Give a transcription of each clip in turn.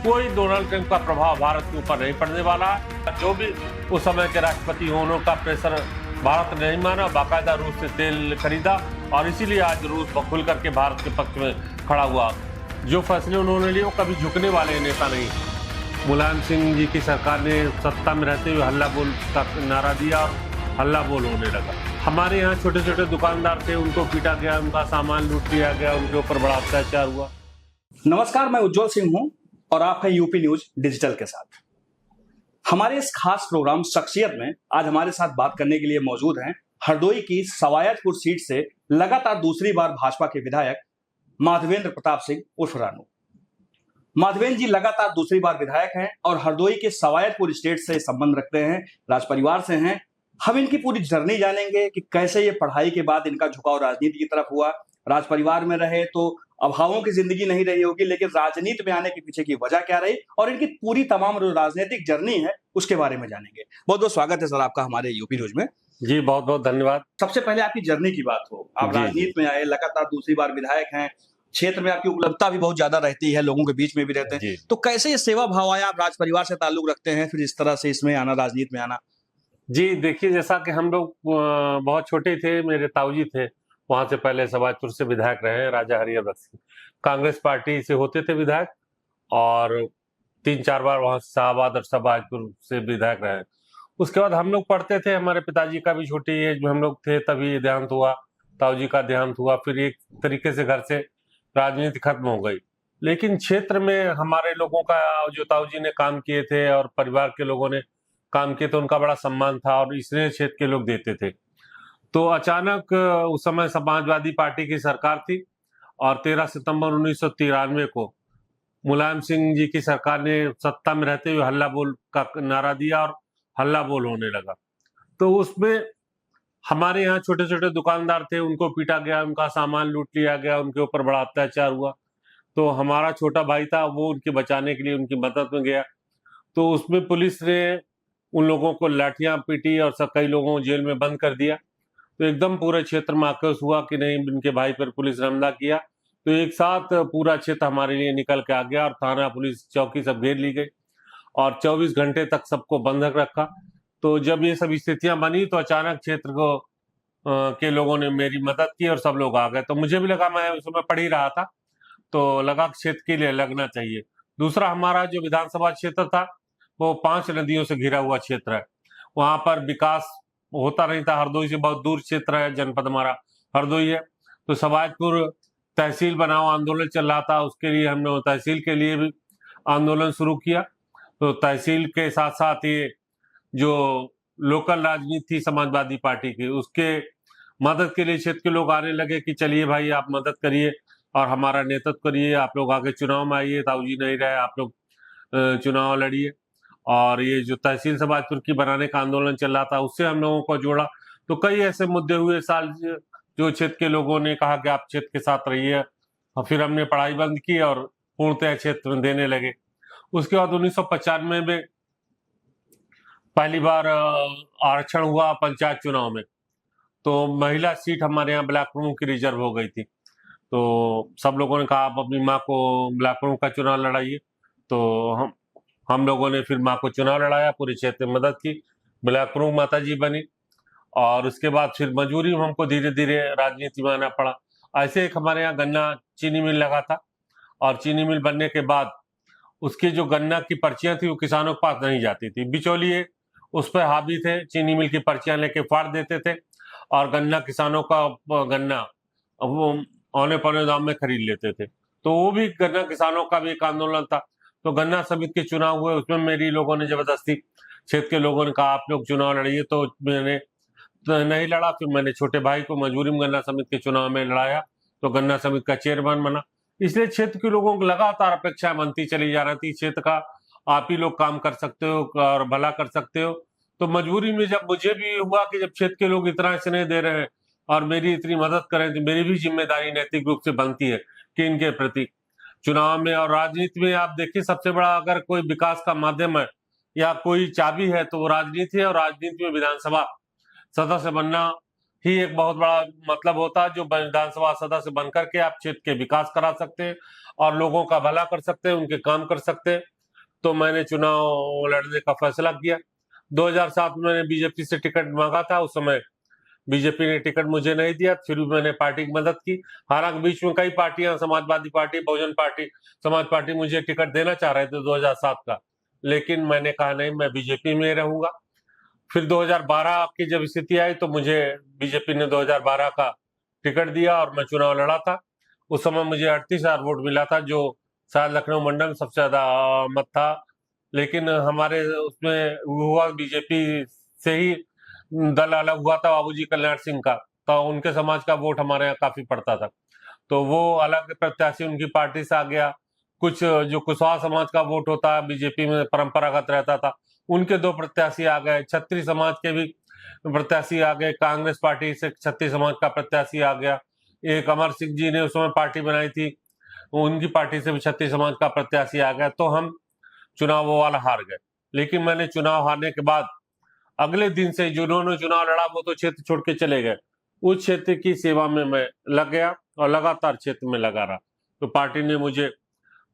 कोई Donald Trump का प्रभाव भारत के ऊपर नहीं पड़ने वाला है। जो भी उस समय के राष्ट्रपति हो, उनका प्रेशर भारत ने नहीं माना, बाकायदा रूस से तेल खरीदा और इसीलिए आज रूस खुल करके भारत के पक्ष में खड़ा हुआ। जो फैसले उन्होंने लिए वो कभी झुकने वाले नेता नहीं। मुलायम सिंह जी की सरकार ने सत्ता में रहते हुए हल्ला बोल का नारा दिया और हल्ला बोल होने लगा। हमारे यहाँ छोटे छोटे दुकानदार थे, उनको पीटा गया, उनका सामान लूट लिया गया, उनके ऊपर बड़ा अत्याचार हुआ। नमस्कार, मैं उज्जवल सिंह हूं और आप हैं यूपी न्यूज डिजिटल के साथ। हमारे इस खास प्रोग्राम शख्सियत में आज हमारे साथ बात करने के लिए मौजूद हैं हरदोई की सवायतपुर सीट से लगातार दूसरी बार भाजपा के विधायक माधवेंद्र प्रताप सिंह उर्फ रानू। माधवेंद्र जी लगातार दूसरी बार विधायक हैं और हरदोई के सवायतपुर स्टेट से संबंध रखते हैं, राज परिवार से हैं। हम इनकी पूरी जर्नी जानेंगे कि कैसे ये पढ़ाई के बाद इनका झुकाव राजनीति की तरफ हुआ। राज परिवार में रहे तो अभावों की जिंदगी नहीं रही होगी, लेकिन राजनीति में आने के पीछे की वजह क्या रही और इनकी पूरी तमाम जो राजनीतिक जर्नी है उसके बारे में जानेंगे। बहुत बहुत स्वागत है सर आपका हमारे यूपी न्यूज में। जी बहुत बहुत धन्यवाद। सबसे पहले आपकी जर्नी की बात हो, आप राजनीति में आए, लगातार दूसरी बार विधायक हैं, क्षेत्र में आपकी उपलब्धता भी बहुत ज्यादा रहती है, लोगों के बीच में भी रहते हैं, तो कैसे ये सेवा भाव आया? आप राज परिवार से ताल्लुक रखते हैं, फिर इस तरह से इसमें आना, राजनीति में आना। जी देखिए, जैसा कि हम लोग बहुत छोटे थे, मेरे ताऊजी थे, वहां से पहले सवाजपुर से विधायक रहे, राजा हरिहर सिंह कांग्रेस पार्टी से होते थे विधायक, और 3-4 बार वहां से शाहबाद और सवाजपुर से विधायक रहे। उसके बाद हम लोग पढ़ते थे, हमारे पिताजी का भी छोटी एज में हम लोग थे, तभी देहांत हुआ, ताऊजी का देहांत हुआ, फिर एक तरीके से घर से राजनीति खत्म हो गई। लेकिन क्षेत्र में हमारे लोगों का, जो ताऊजी ने काम किए थे और परिवार के लोगों ने काम किए, तो उनका बड़ा सम्मान था और इसलिए क्षेत्र के लोग देते थे। तो अचानक उस समय समाजवादी पार्टी की सरकार थी और 13 सितंबर 1993 को मुलायम सिंह जी की सरकार ने सत्ता में रहते हुए हल्ला बोल का नारा दिया और हल्ला बोल होने लगा। तो उसमें हमारे यहाँ छोटे छोटे दुकानदार थे, उनको पीटा गया, उनका सामान लूट लिया गया, उनके ऊपर बड़ा अत्याचार हुआ। तो हमारा छोटा भाई था, वो उनके बचाने के लिए उनकी मदद में गया। तो उसमें पुलिस ने उन लोगों को लाठियां पीटी और कई लोगों को जेल में बंद कर दिया। तो एकदम पूरे क्षेत्र में आक्रोश हुआ कि नहीं, इनके भाई पर पुलिस ने हमला किया। तो एक साथ पूरा क्षेत्र हमारे लिए निकल के आ गया और थाना, पुलिस चौकी सब घेर ली गई और 24 घंटे तक सबको बंधक रखा। तो जब ये सब स्थितियां बनी तो अचानक क्षेत्र को के लोगों ने मेरी मदद की और सब लोग आ गए। तो मुझे भी लगा, मैं उस समय पढ़ ही रहा था, तो लगा क्षेत्र के लिए लगना चाहिए। दूसरा, हमारा जो विधानसभा क्षेत्र था वो 5 नदियों से घिरा हुआ क्षेत्र है, वहां पर विकास होता नहीं था। हरदोई से बहुत दूर क्षेत्र है, जनपद हमारा हरदोई है। तो सवाजपुर तहसील बनाओ आंदोलन चल रहा था, उसके लिए हमने तहसील के लिए भी आंदोलन शुरू किया। तो तहसील के साथ साथ ये जो लोकल राजनीति थी समाजवादी पार्टी की, उसके मदद के लिए क्षेत्र के लोग आने लगे कि चलिए भाई आप मदद करिए और हमारा नेतृत्व करिए, आप लोग आगे चुनाव में आइए, ताऊजी नहीं रहे, आप लोग चुनाव लड़िए। और ये जो तहसील समाजपुर की बनाने का आंदोलन चल रहा था, उससे हम लोगों को जोड़ा। तो कई ऐसे मुद्दे हुए साल जो क्षेत्र के लोगों ने कहा कि आप क्षेत्र के साथ रहिए, और फिर हमने पढ़ाई बंद की और पूर्णतः क्षेत्र में देने लगे। उसके बाद 1995 में पहली बार आरक्षण हुआ पंचायत चुनाव में, तो महिला सीट हमारे यहाँ ब्लॉक प्रमुख की रिजर्व हो गई थी। तो सब लोगों ने कहा आप अपनी माँ को ब्लॉक प्रमुख का चुनाव लड़ाइए। तो हम लोगों ने फिर माँ को चुनाव लड़ाया, पूरे क्षेत्र में मदद की, ब्लॉक प्रमुख माता जी बनी। और उसके बाद फिर मजबूरी में हमको धीरे धीरे राजनीति में आना पड़ा। ऐसे एक हमारे यहाँ गन्ना चीनी मिल लगा था और चीनी मिल बनने के बाद उसकी जो गन्ना की पर्चियां थी वो किसानों के पास नहीं जाती थी। बिचौलिए उस पर हावी थे, चीनी मिल की पर्चियां लेके फाड़ देते थे और गन्ना किसानों का गन्ना वो औने पौने दाम में खरीद लेते थे। तो वो भी गन्ना किसानों का भी एक आंदोलन था। तो गन्ना समिति के चुनाव हुए, उसमें मेरी लोगों ने जबरदस्ती, क्षेत्र के लोगों ने कहा आप लोग चुनाव लड़िए, तो मैंने नहीं लड़ा। फिर मैंने छोटे भाई को मजबूरी में गन्ना समिति के चुनाव में लड़ाया, तो गन्ना समिति का चेयरमैन बना। इसलिए क्षेत्र के लोगों को लगातार अपेक्षा बनती चली जा रही थी, क्षेत्र का आप ही लोग काम कर सकते हो और भला कर सकते हो। तो मजबूरी में जब मुझे भी हुआ कि जब क्षेत्र के लोग इतना स्नेह दे रहे हैं और मेरी इतनी मदद करें, तो मेरी भी जिम्मेदारी नैतिक रूप से बनती है कि इनके प्रति चुनाव में और राजनीति में आप देखिए, सबसे बड़ा अगर कोई विकास का माध्यम है या कोई चाबी है तो वो राजनीति है। और राजनीति में विधानसभा सदस्य बनना ही एक बहुत बड़ा मतलब होता है, जो विधानसभा सदस्य बनकर के आप क्षेत्र के विकास करा सकते हैं और लोगों का भला कर सकते हैं, उनके काम कर सकते हैं। तो मैंने चुनाव लड़ने का फैसला किया। 2007 में मैंने बीजेपी से टिकट मांगा था, उस समय बीजेपी ने टिकट मुझे नहीं दिया, फिर भी मैंने पार्टी की मदद की। हालांकि बीच में कई पार्टियां, समाजवादी पार्टी, बहुजन पार्टी, समाज पार्टी मुझे टिकट देना चाह रहे थे 2007 का, लेकिन मैंने कहा नहीं, मैं बीजेपी में रहूंगा। फिर 2012 की जब स्थिति आई तो मुझे बीजेपी ने 2012 का टिकट दिया और मैं चुनाव लड़ा था। उस समय मुझे 38,000 वोट मिला था, जो शायद लखनऊ मंडल में सबसे ज्यादा मत था। लेकिन हमारे उसमें हुआ बीजेपी से ही दल अलग हुआ था बाबूजी कल्याण सिंह का, तो उनके समाज का वोट हमारे यहाँ काफी पड़ता था, तो वो अलग प्रत्याशी उनकी पार्टी से आ गया। कुछ जो कुशवाहा समाज का वोट होता है बीजेपी में परंपरागत रहता था, उनके 2 प्रत्याशी आ गए। छत्री समाज के भी प्रत्याशी आ गए, कांग्रेस पार्टी से छत्री समाज का प्रत्याशी आ गया। एक अमर सिंह जी ने उस समय पार्टी बनाई थी, उनकी पार्टी से भी छत्री समाज का प्रत्याशी आ गया। तो हम चुनाव वो वाला हार गए। लेकिन मैंने चुनाव हारने के बाद अगले दिन से जिन्होंने चुनाव लड़ा वो तो क्षेत्र छोड़ के चले गए, उस क्षेत्र की सेवा में मैं लग गया और लगातार क्षेत्र में लगा रहा। तो पार्टी ने मुझे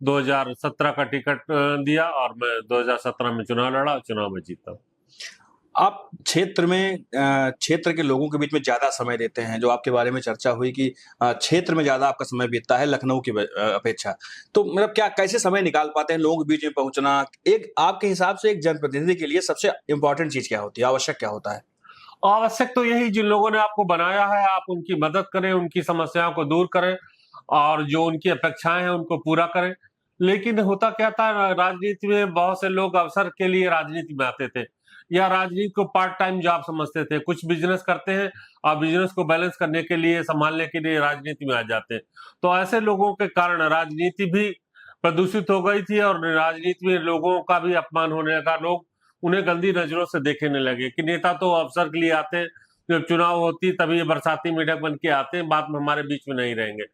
2017 का टिकट दिया और मैं 2017 में चुनाव लड़ा, चुनाव में जीता। आप क्षेत्र के लोगों के बीच में ज्यादा समय देते हैं, जो आपके बारे में चर्चा हुई कि क्षेत्र में ज्यादा आपका समय बीतता है लखनऊ की अपेक्षा। तो मतलब क्या, कैसे समय निकाल पाते हैं लोगों के बीच में पहुंचना? एक आपके हिसाब से एक जनप्रतिनिधि के लिए सबसे इंपॉर्टेंट चीज क्या होती है, आवश्यक क्या होता है? आवश्यक तो यही, जिन लोगों ने आपको बनाया है आप उनकी मदद करें, उनकी समस्याओं को दूर करें और जो उनकी अपेक्षाएं हैं उनको पूरा करें। लेकिन होता क्या था, राजनीति में बहुत से लोग अवसर के लिए राजनीति में आते थे या राजनीति को पार्ट टाइम जॉब समझते थे। कुछ बिजनेस करते हैं और बिजनेस को बैलेंस करने के लिए, संभालने के लिए राजनीति में आ जाते हैं। तो ऐसे लोगों के कारण राजनीति भी प्रदूषित हो गई थी और राजनीति में लोगों का भी अपमान होने लगा। लोग उन्हें गंदी नजरों से देखने लगे कि नेता तो अवसर के लिए आते हैं, जब चुनाव होती तभी ये बरसाती मेढक बन के आते हैं, बाद में हमारे बीच में नहीं रहेंगे।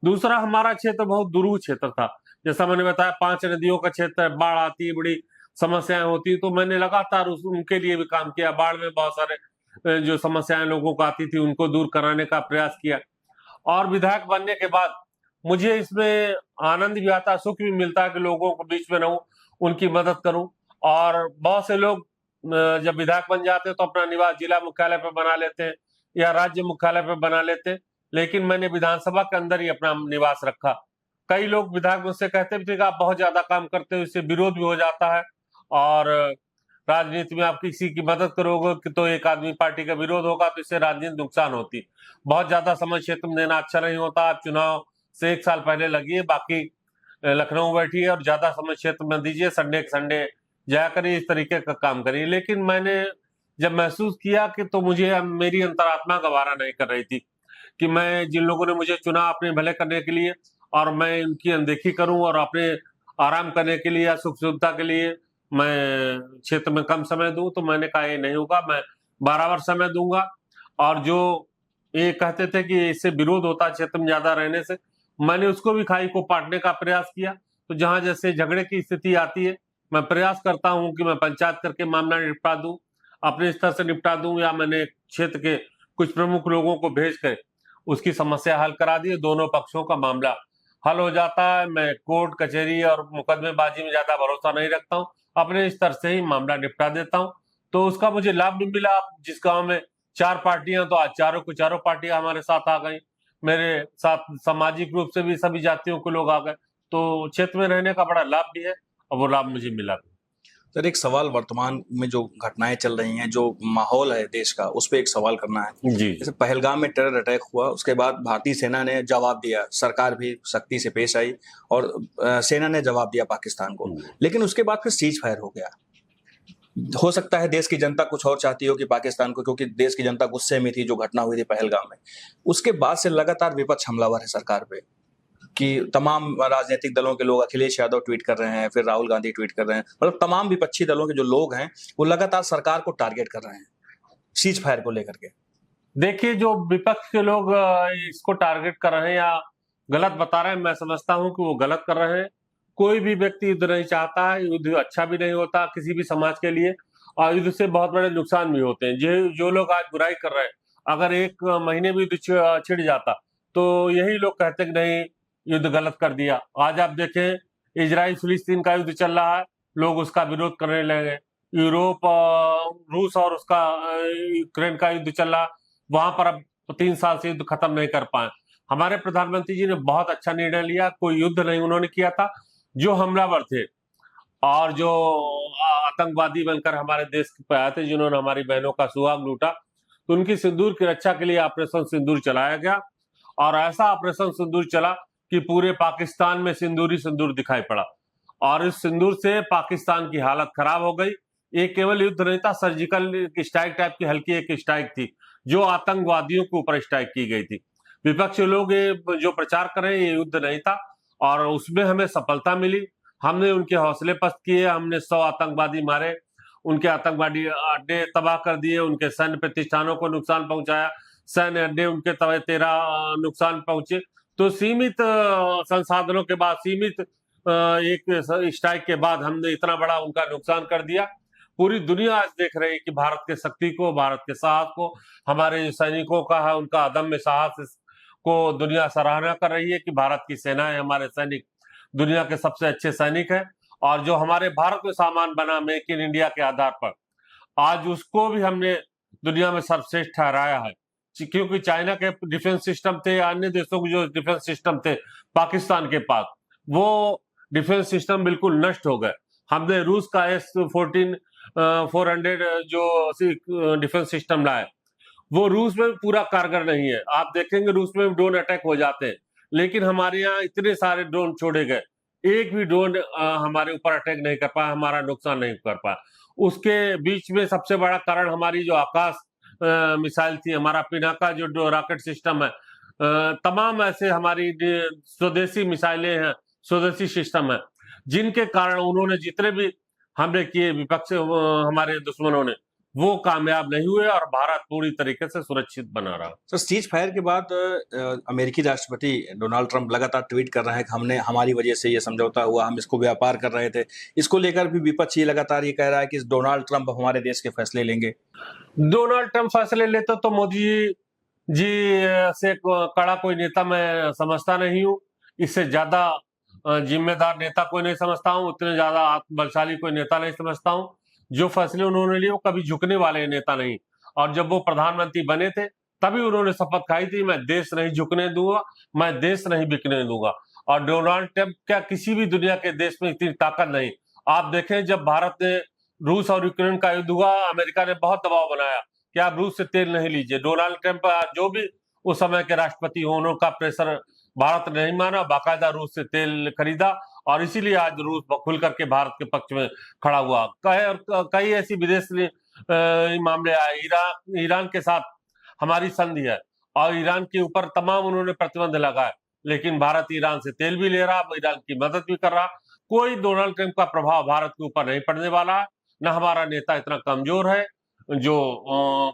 दूसरा, हमारा क्षेत्र बहुत दुरूह क्षेत्र था, जैसा मैंने बताया 5 नदियों का क्षेत्र है, बाढ़ आती है, बड़ी समस्याएं होती है, तो मैंने लगातार उनके लिए भी काम किया। बाढ़ में बहुत सारे जो समस्याएं लोगों को आती थी उनको दूर कराने का प्रयास किया। और विधायक बनने के बाद मुझे इसमें आनंद भी आता है, सुख भी मिलता है कि लोगों को बीच में रहूं, उनकी मदद करूं। और बहुत से लोग जब विधायक बन जाते हैं तो अपना निवास जिला मुख्यालय पे बना लेते हैं या राज्य मुख्यालय पे बना लेते हैं, लेकिन मैंने विधानसभा के अंदर ही अपना निवास रखा। कई लोग विधायक मुझसे कहते भी थे कि आप बहुत ज्यादा काम करते हो, इससे विरोध भी हो जाता है और राजनीति में आप किसी की मदद करोगे कि तो एक आदमी पार्टी का विरोध होगा तो इससे राजनीति नुकसान होती। बहुत ज्यादा समय क्षेत्र में देना अच्छा नहीं होता। आप चुनाव से 1 साल पहले लगिए, बाकी लखनऊ बैठिए और ज्यादा समय क्षेत्र में दीजिए, संडे के संडे जाया करिए, इस तरीके का काम करिए। लेकिन मैंने जब महसूस किया कि तो मुझे मेरी अंतरात्मा गवारा नहीं कर रही थी कि मैं, जिन लोगों ने मुझे चुना अपने भले करने के लिए, और मैं उनकी अनदेखी करूं और अपने आराम करने के लिए या सुख सुविधा के लिए मैं क्षेत्र में कम समय दूं, तो मैंने कहा ये नहीं होगा, मैं बराबर समय दूंगा। और जो ये कहते थे कि इससे विरोध होता है क्षेत्र में ज्यादा रहने से, मैंने उसको भी खाई को पाटने का प्रयास किया। तो जहां जैसे झगड़े की स्थिति आती है, मैं प्रयास करता हूं कि मैं पंचायत करके मामला निपटा दूं, अपने स्तर से निपटा दूं, या मैंने क्षेत्र के कुछ प्रमुख लोगों को भेज कर उसकी समस्या हल करा दी। दोनों पक्षों का मामला हल हो जाता है। मैं कोर्ट कचहरी और मुकदमेबाजी में ज्यादा भरोसा नहीं रखता हूँ, अपने स्तर से ही मामला निपटा देता हूँ। तो उसका मुझे लाभ भी मिला। जिस गांव में 4 पार्टियां, तो आज चारों पार्टियां हमारे साथ आ गई। मेरे साथ सामाजिक रूप से भी सभी जातियों के लोग आ गए, तो क्षेत्र में रहने का बड़ा लाभ भी है और वो लाभ मुझे मिला भी। सर, एक सवाल, वर्तमान में जो घटनाएं चल रही हैं, जो माहौल है देश का, उस पर एक सवाल करना है। जी। जैसे पहलगाम में टेरर अटैक हुआ, उसके बाद भारतीय सेना ने जवाब दिया, सरकार भी सख्ती से पेश आई और सेना ने जवाब दिया पाकिस्तान को। लेकिन उसके बाद फिर सीज फायर हो गया। हो सकता है देश की जनता कुछ और चाहती हो कि पाकिस्तान को, क्योंकि देश की जनता गुस्से में थी जो घटना हुई थी पहलगाम में। उसके बाद से लगातार विपक्ष हमलावर है सरकार पे, कि तमाम राजनीतिक दलों के लोग, अखिलेश यादव ट्वीट कर रहे हैं, फिर राहुल गांधी ट्वीट कर रहे हैं, मतलब तमाम विपक्षी दलों के जो लोग हैं वो लगातार सरकार को टारगेट कर रहे हैं सीज फायर को लेकर के। देखिए, जो विपक्ष के लोग इसको टारगेट कर रहे हैं या गलत बता रहे हैं, मैं समझता हूं कि वो गलत कर रहे हैं। कोई भी व्यक्ति युद्ध नहीं चाहता है, युद्ध अच्छा भी नहीं होता किसी भी समाज के लिए, और युद्ध से बहुत बड़े नुकसान भी होते हैं। जो लोग आज बुराई कर रहे हैं अगर एक महीने भी युद्ध छिड़ जाता तो यही लोग कहते कि नहीं, युद्ध गलत कर दिया। आज आप देखें, इजराइल फिलिस्तीन का युद्ध चल रहा है, लोग उसका विरोध करने लगे। यूरोप, रूस और उसका यूक्रेन का युद्ध चल रहा, वहां पर अब 3 साल से युद्ध खत्म नहीं कर पाए। हमारे प्रधानमंत्री जी ने बहुत अच्छा निर्णय लिया, कोई युद्ध नहीं उन्होंने किया था। जो हमलावर थे और जो आतंकवादी बनकर हमारे देश पे आए थे, जिन्होंने हमारी बहनों का सुहाग लूटा, तो उनकी सिंदूर की रक्षा के लिए ऑपरेशन सिंदूर चलाया गया। और ऐसा ऑपरेशन सिंदूर चला कि पूरे पाकिस्तान में सिंदूर ही सिंदूर दिखाई पड़ा। और इस सिंदूर से पाकिस्तान की हालत खराब हो गई। ये केवल युद्ध नहीं था, सर्जिकल स्ट्राइक टाइप की हल्की एक स्ट्राइक थी, जो आतंकवादियों के ऊपर स्ट्राइक की गई थी। विपक्षी लोग ये जो प्रचार कर रहे हैं, ये युद्ध नहीं था, और उसमें हमें सफलता मिली। हमने उनके हौसले पस्त किए, हमने 100 आतंकवादी मारे, उनके आतंकवादी अड्डे तबाह कर दिए, उनके सैन्य प्रतिष्ठानों को नुकसान पहुंचाया, सैन्य अड्डे उनके 13 नुकसान पहुंचे। तो सीमित संसाधनों के बाद, सीमित एक स्ट्राइक के बाद हमने इतना बड़ा उनका नुकसान कर दिया। पूरी दुनिया आज देख रही है कि भारत के शक्ति को, भारत के साहस को, हमारे सैनिकों का है उनका अदम्य साहस को दुनिया सराहना कर रही है कि भारत की सेनाएं, हमारे सैनिक दुनिया के सबसे अच्छे सैनिक हैं। और जो हमारे भारत में सामान बना मेक इन इंडिया के आधार पर, आज उसको भी हमने दुनिया में सर्वश्रेष्ठ ठहराया है। क्योंकि चाइना के डिफेंस सिस्टम थे, अन्य देशों के जो डिफेंस सिस्टम थे पाकिस्तान के पास, वो डिफेंस सिस्टम बिल्कुल नष्ट हो गए। हमने रूस का S-14 400 जो डिफेंस सिस्टम लाए, वो रूस में पूरा कारगर नहीं है। आप देखेंगे रूस में ड्रोन अटैक हो जाते हैं, लेकिन हमारे यहाँ इतने सारे ड्रोन छोड़े गए, एक भी ड्रोन हमारे ऊपर अटैक नहीं कर पाया, हमारा नुकसान नहीं कर पाया। उसके बीच में सबसे बड़ा कारण हमारी जो आकाश मिसाइल थी, हमारा पिनाका जो रॉकेट सिस्टम है, तमाम ऐसे हमारी स्वदेशी मिसाइलें हैं, स्वदेशी सिस्टम है, जिनके कारण उन्होंने जितने भी हमले किए विपक्ष हमारे दुश्मनों ने, वो कामयाब नहीं हुए और भारत पूरी तरीके से सुरक्षित बना रहा। तो सीज फायर के बाद अमेरिकी राष्ट्रपति डोनाल्ड ट्रंप लगातार ट्वीट कर रहे हैं कि हमारी वजह से ये समझौता हुआ, हम इसको व्यापार कर रहे थे। इसको लेकर भी विपक्ष ये लगातार ये कह रहा है कि डोनाल्ड ट्रंप हमारे देश के फैसले लेंगे। डोनाल्ड ट्रंप फैसले लेते तो मोदी जी से कड़ा कोई नेता मैं समझता नहीं हूँ। इससे ज्यादा जिम्मेदार नेता कोई नहीं समझता हूँ, उतने ज्यादा आत्मबलशाली कोई नेता नहीं समझता हूँ। जो फैसले उन्होंने लिए वो कभी झुकने वाले नेता नहीं। और जब वो प्रधानमंत्री बने थे तभी उन्होंने शपथ खाई थी, मैं देश नहीं झुकने दूंगा, मैं देश नहीं बिकने दूंगा। और डोनाल्ड ट्रंप क्या किसी भी दुनिया के देश में इतनी ताकत नहीं। आप देखें, जब भारत ने रूस और यूक्रेन का युद्ध हुआ, अमेरिका ने बहुत दबाव बनाया कि आप रूस से तेल नहीं लीजिए। डोनाल्ड ट्रंप जो भी उस समय के राष्ट्रपति हो, उनका प्रेशर भारत ने नहीं माना, बाकायदा रूस से तेल खरीदा, और इसीलिए आज रूस खुल करके भारत के पक्ष में खड़ा हुआ। कई ऐसी विदेशी मामले आए। ईरान के साथ हमारी संधि है और ईरान के ऊपर तमाम उन्होंने प्रतिबंध लगाए, लेकिन भारत ईरान से तेल भी ले रहा, ईरान की मदद भी कर रहा। कोई डोनाल्ड ट्रंप का प्रभाव भारत के ऊपर नहीं पड़ने वाला है। न हमारा नेता इतना कमजोर है जो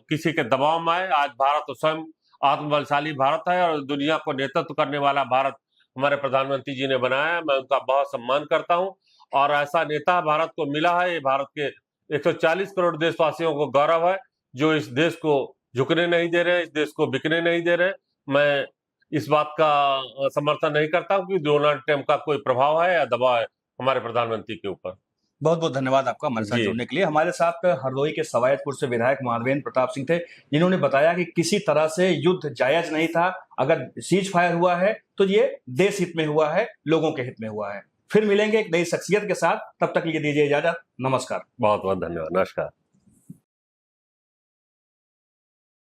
किसी के दबाव में आए। आज भारत तो स्वयं आत्मबलशाली भारत है और दुनिया को नेतृत्व करने वाला भारत हमारे प्रधानमंत्री जी ने बनाया। मैं उनका बहुत सम्मान करता हूं और ऐसा नेता भारत को मिला है। ये भारत के 140 करोड़ देशवासियों को गौरव है, जो इस देश को झुकने नहीं दे रहे, इस देश को बिकने नहीं दे रहे। मैं इस बात का समर्थन नहीं करता हूं कि डोनाल्ड ट्रंप का कोई प्रभाव है या दबाव है हमारे प्रधानमंत्री के ऊपर। बहुत बहुत धन्यवाद आपका हमारे साथ जुड़ने के लिए। हमारे साथ हरदोई के सवायतपुर से विधायक मानवेंद्र प्रताप सिंह थे, जिन्होंने बताया कि किसी तरह से युद्ध जायज नहीं था। अगर सीज फायर हुआ है तो ये देश हित में हुआ है, लोगों के हित में हुआ है। फिर मिलेंगे एक नई शख्सियत के साथ, तब तक ये दीजिए इजाजत। नमस्कार। बहुत बहुत धन्यवाद। नमस्कार।